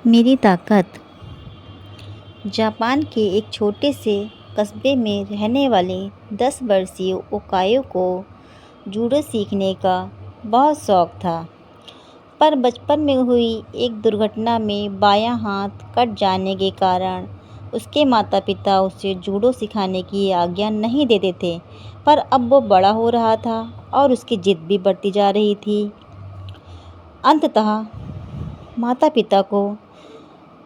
मेरी ताकत। जापान के एक छोटे से कस्बे में रहने वाले 10 वर्षीय ओकायो को जूडो सीखने का बहुत शौक था। पर बचपन में हुई एक दुर्घटना में बायां हाथ कट जाने के कारण उसके माता पिता उसे जूडो सिखाने की आज्ञा नहीं देते थे। पर अब वो बड़ा हो रहा था और उसकी जिद भी बढ़ती जा रही थी। अंततः माता पिता को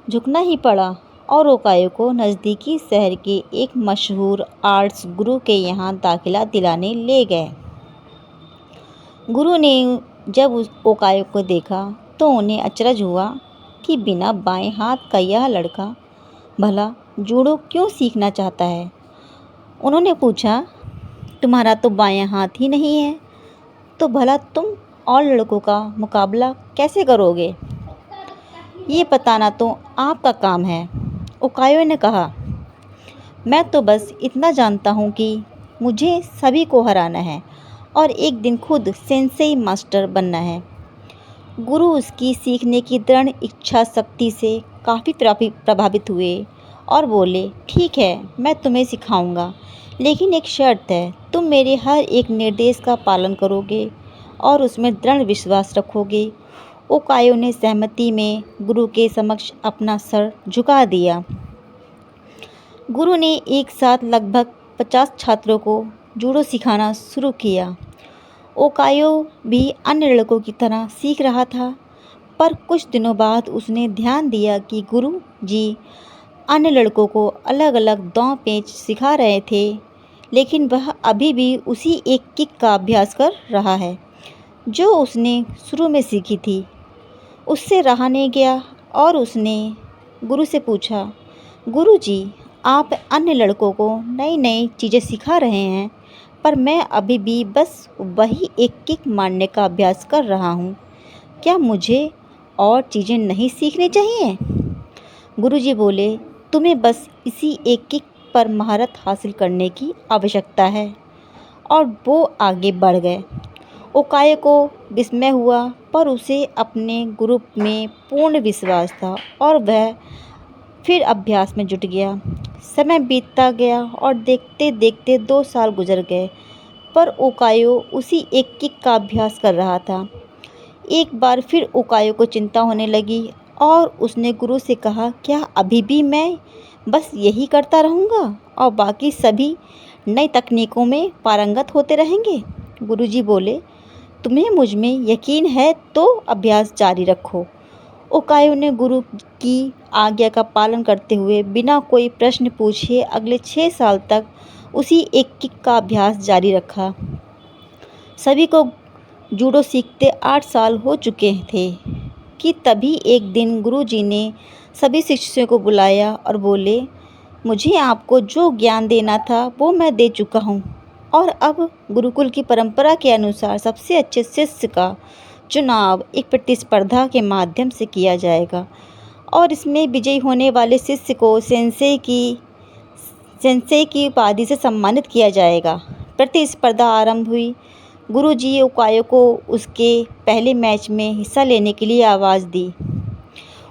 झुकना ही पड़ा और ओकायो को नज़दीकी शहर के एक मशहूर आर्ट्स गुरु के यहाँ दाखिला दिलाने ले गए। गुरु ने जब उस ओकायो को देखा तो उन्हें अचरज हुआ कि बिना बाएं हाथ का यह लड़का भला जूडो क्यों सीखना चाहता है। उन्होंने पूछा, तुम्हारा तो बायां हाथ ही नहीं है, तो भला तुम और लड़कों का मुकाबला कैसे करोगे? ये बताना तो आपका काम है। ओकायो ने कहा, मैं तो बस इतना जानता हूँ कि मुझे सभी को हराना है और एक दिन खुद सेंसेई मास्टर बनना है। गुरु उसकी सीखने की दृढ़ इच्छा शक्ति से काफ़ी प्रभावित हुए और बोले, ठीक है, मैं तुम्हें सिखाऊंगा, लेकिन एक शर्त है, तुम मेरे हर एक निर्देश का पालन करोगे और उसमें दृढ़ विश्वास रखोगे। ओकायो ने सहमति में गुरु के समक्ष अपना सर झुका दिया। गुरु ने एक साथ लगभग 50 छात्रों को जूडो सिखाना शुरू किया। ओकायो भी अन्य लड़कों की तरह सीख रहा था, पर कुछ दिनों बाद उसने ध्यान दिया कि गुरु जी अन्य लड़कों को अलग अलग दांव पेंच सिखा रहे थे, लेकिन वह अभी भी उसी एक किक का अभ्यास कर रहा है जो उसने शुरू में सीखी थी। उससे रहा नहीं गया और उसने गुरु से पूछा, गुरु जी, आप अन्य लड़कों को नई नई चीज़ें सिखा रहे हैं, पर मैं अभी भी बस वही एक किक मारने का अभ्यास कर रहा हूँ। क्या मुझे और चीज़ें नहीं सीखनी चाहिए? गुरुजी बोले, तुम्हें बस इसी एक किक पर महारत हासिल करने की आवश्यकता है। और वो आगे बढ़ गए। ओकायो को विस्मय हुआ, पर उसे अपने गुरु में पूर्ण विश्वास था और वह फिर अभ्यास में जुट गया। समय बीतता गया और देखते देखते 2 साल गुजर गए, पर ओकायो उसी एक किक का अभ्यास कर रहा था। एक बार फिर ओकायो को चिंता होने लगी और उसने गुरु से कहा, क्या अभी भी मैं बस यही करता रहूँगा और बाकी सभी नई तकनीकों में पारंगत होते रहेंगे? गुरुजी बोले, तुम्हें मुझ में यकीन है तो अभ्यास जारी रखो। ओकायो ने गुरु की आज्ञा का पालन करते हुए बिना कोई प्रश्न पूछे अगले 6 साल तक उसी एक किक का अभ्यास जारी रखा। सभी को जूडो सीखते 8 साल हो चुके थे कि तभी एक दिन गुरुजी ने सभी शिष्यों को बुलाया और बोले, मुझे आपको जो ज्ञान देना था वो मैं दे चुका हूँ और अब गुरुकुल की परंपरा के अनुसार सबसे अच्छे शिष्य का चुनाव एक प्रतिस्पर्धा के माध्यम से किया जाएगा और इसमें विजयी होने वाले शिष्य को सेंसेई की उपाधि से सम्मानित किया जाएगा। प्रतिस्पर्धा आरंभ हुई। गुरुजी ओकायो को उसके पहले मैच में हिस्सा लेने के लिए आवाज़ दी।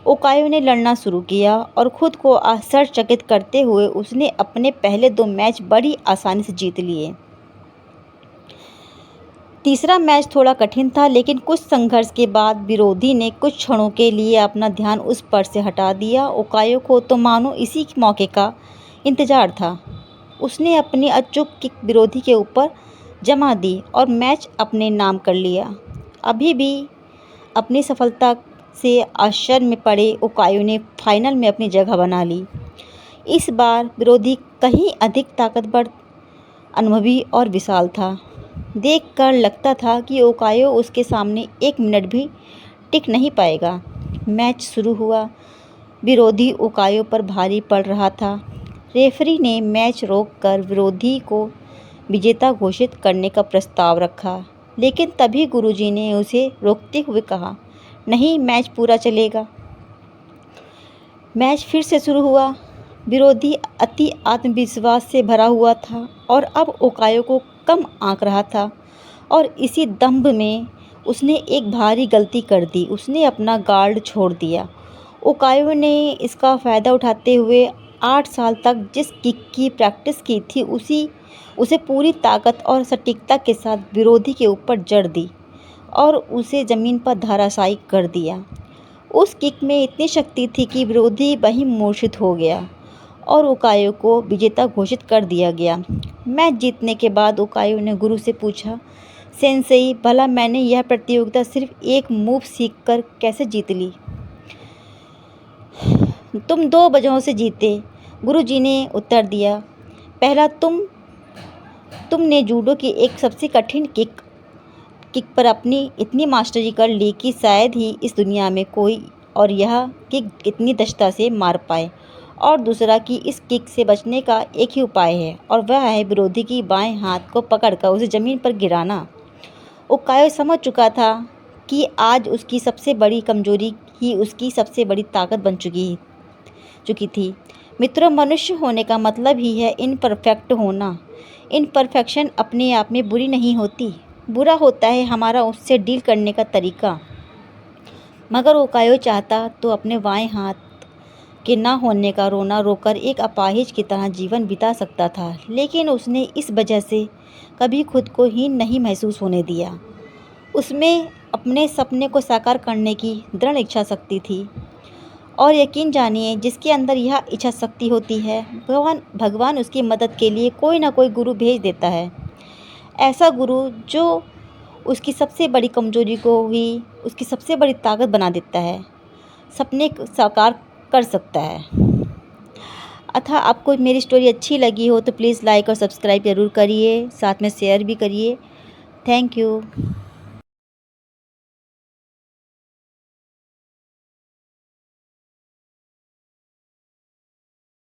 ओकायो ने लड़ना शुरू किया और खुद को आश्चर्यचकित करते हुए उसने अपने पहले 2 मैच बड़ी आसानी से जीत लिए। तीसरा मैच थोड़ा कठिन था, लेकिन कुछ संघर्ष के बाद विरोधी ने कुछ क्षणों के लिए अपना ध्यान उस पर से हटा दिया। ओकायो को तो मानो इसी मौके का इंतजार था। उसने अपनी अचूक किक विरोधी के ऊपर जमा दी और मैच अपने नाम कर लिया। अभी भी अपनी सफलता से आश्चर्य में पड़े ओकायो ने फाइनल में अपनी जगह बना ली। इस बार विरोधी कहीं अधिक ताकतवर, अनुभवी और विशाल था। देखकर लगता था कि ओकायो उसके सामने 1 मिनट भी टिक नहीं पाएगा। मैच शुरू हुआ। विरोधी ओकायो पर भारी पड़ रहा था। रेफरी ने मैच रोककर विरोधी को विजेता घोषित करने का प्रस्ताव रखा, लेकिन तभी गुरुजी ने उसे रोकते हुए कहा, नहीं, मैच पूरा चलेगा। मैच फिर से शुरू हुआ। विरोधी अति आत्मविश्वास से भरा हुआ था और अब ओकायो को कम आंक रहा था और इसी दंभ में उसने एक भारी गलती कर दी। उसने अपना गार्ड छोड़ दिया। ओकायो ने इसका फ़ायदा उठाते हुए 8 साल तक जिस किक की प्रैक्टिस की थी उसे पूरी ताकत और सटीकता के साथ विरोधी के ऊपर जड़ दी और उसे ज़मीन पर धराशायी कर दिया। उस किक में इतनी शक्ति थी कि विरोधी वहीं मूर्छित हो गया और ओकायो को विजेता घोषित कर दिया गया। मैच जीतने के बाद ओकायो ने गुरु से पूछा, सेंसेई, भला मैंने यह प्रतियोगिता सिर्फ एक मूव सीखकर कैसे जीत ली? तुम 2 वजहों से जीते, गुरुजी ने उत्तर दिया। पहला, तुमने जूडो की एक सबसे कठिन किक पर अपनी इतनी मास्टरी कर ली कि शायद ही इस दुनिया में कोई और यह किक इतनी दक्षता से मार पाए। और दूसरा कि इस किक से बचने का एक ही उपाय है और वह है विरोधी की बाएं हाथ को पकड़कर उसे ज़मीन पर गिराना। ओकायो समझ चुका था कि आज उसकी सबसे बड़ी कमजोरी ही उसकी सबसे बड़ी ताकत बन चुकी थी। मित्रों, मनुष्य होने का मतलब ही है इनपरफेक्ट होना। इनपरफेक्शन अपने आप में बुरी नहीं होती, बुरा होता है हमारा उससे डील करने का तरीका। मगर ओकायो चाहता तो अपने बाएं हाथ के ना होने का रोना रोकर एक अपाहिज की तरह जीवन बिता सकता था, लेकिन उसने इस वजह से कभी खुद को हीन नहीं महसूस होने दिया। उसमें अपने सपने को साकार करने की दृढ़ इच्छा शक्ति थी और यकीन जानिए, जिसके अंदर यह इच्छा शक्ति होती है, भगवान उसकी मदद के लिए कोई ना कोई गुरु भेज देता है। ऐसा गुरु जो उसकी सबसे बड़ी कमजोरी को ही उसकी सबसे बड़ी ताकत बना देता है, सपने साकार कर सकता है। अतः आपको मेरी स्टोरी अच्छी लगी हो तो प्लीज़ लाइक और सब्सक्राइब ज़रूर करिए, साथ में शेयर भी करिए। Thank you.